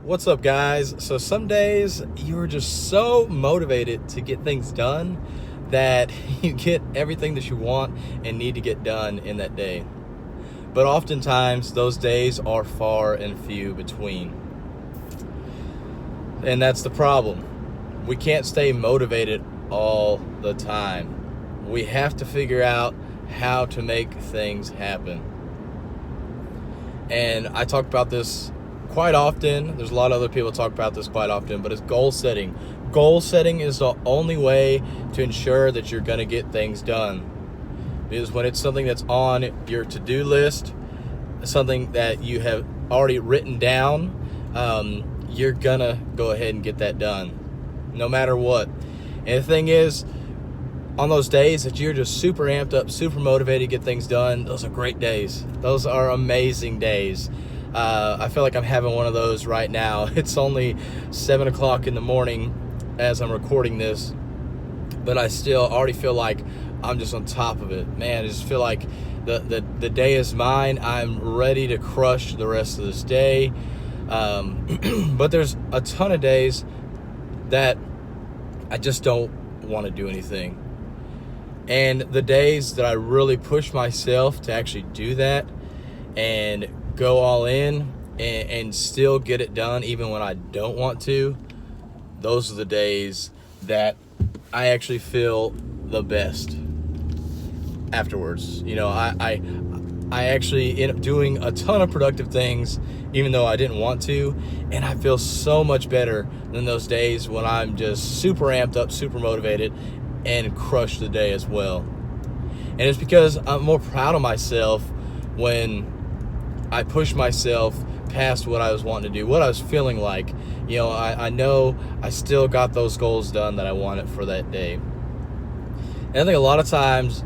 What's up, guys? So some days you're just so motivated to get things done that you get everything that you want and need to get done in that day. But oftentimes those days are far and few between. And that's the problem. We can't stay motivated all the time. We have to figure out how to make things happen. And I talk about this quite often. There's a lot of other people talk about this quite often, but it's goal setting. Goal setting is the only way to ensure that you're going to get things done. Because when it's something that's on your to-do list, something that you have already written down, you're going to go ahead and get that done, no matter what. And the thing is, on those days that you're just super amped up, super motivated to get things done, those are great days. Those are amazing days. I feel like I'm having one of those right now. It's only 7 o'clock in the morning as I'm recording this, but I still already feel like I'm just on top of it. Man, I just feel like the day is mine. I'm ready to crush the rest of this day. But there's a ton of days that I just don't want to do anything. And the days that I really push myself to actually do that and go all in and still get it done even when I don't want to, those are the days that I actually feel the best afterwards. You know, I actually end up doing a ton of productive things even though I didn't want to, and I feel so much better than those days when I'm just super amped up, super motivated, and crush the day as well. And it's because I'm more proud of myself when I push myself past what I was wanting to do, what I was feeling like. You know, I know I still got those goals done that I wanted for that day. And I think a lot of times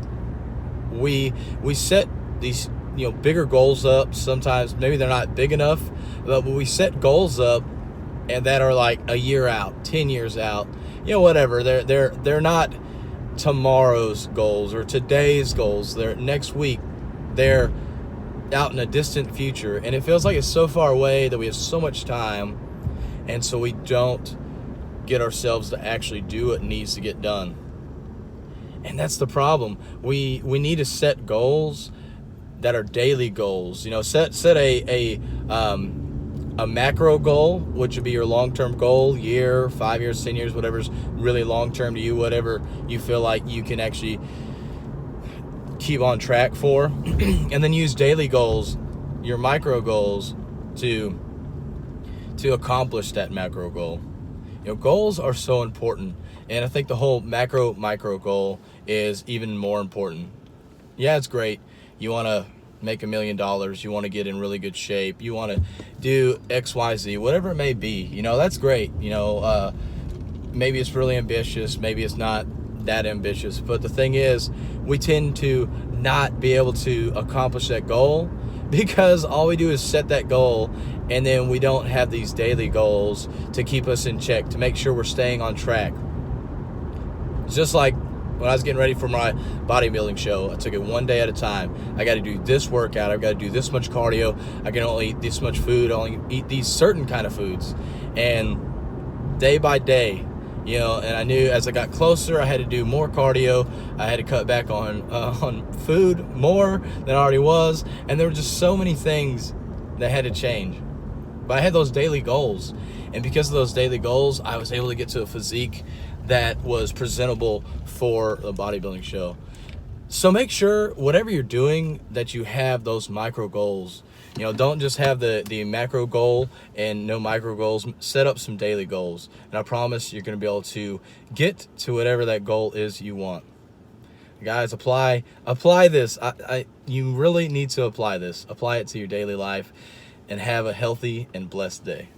we set these, bigger goals up. Sometimes maybe they're not big enough, but we set goals up and that are like a year out, 10 years out, whatever. They're not tomorrow's goals or today's goals. They're next week. They're out in a distant future, and it feels like it's so far away that we have so much time, and so we don't get ourselves to actually do what needs to get done. And that's the problem. We need to set goals that are daily goals. Set a macro goal, which would be your long-term goal, year, 5 years, 10 years, whatever's really long-term to you, whatever you feel like you can actually keep on track for. And then use daily goals, your micro goals, to accomplish that macro goal. Goals are so important, and I think the whole micro goal is even more important. Yeah, it's great. You want to make $1 million, you want to get in really good shape, you want to do XYZ, whatever it may be. That's great. Maybe it's really ambitious, maybe it's not that ambitious, but the thing is, we tend to not be able to accomplish that goal because all we do is set that goal, and then we don't have these daily goals to keep us in check, to make sure we're staying on track. It's just like when I was getting ready for my bodybuilding show, I took it one day at a time. I got to do this workout, I've got to do this much cardio, I can only eat this much food, I only eat these certain kind of foods, and day by day, and I knew as I got closer, I had to do more cardio. I had to cut back on food more than I already was, and there were just so many things that had to change. But I had those daily goals, and because of those daily goals, I was able to get to a physique that was presentable for the bodybuilding show. So make sure, whatever you're doing, that you have those micro goals. Don't just have the macro goal and no micro goals. Set up some daily goals, and I promise you're going to be able to get to whatever that goal is you want. Guys, apply this. You really need to apply this. Apply it to your daily life, and have a healthy and blessed day.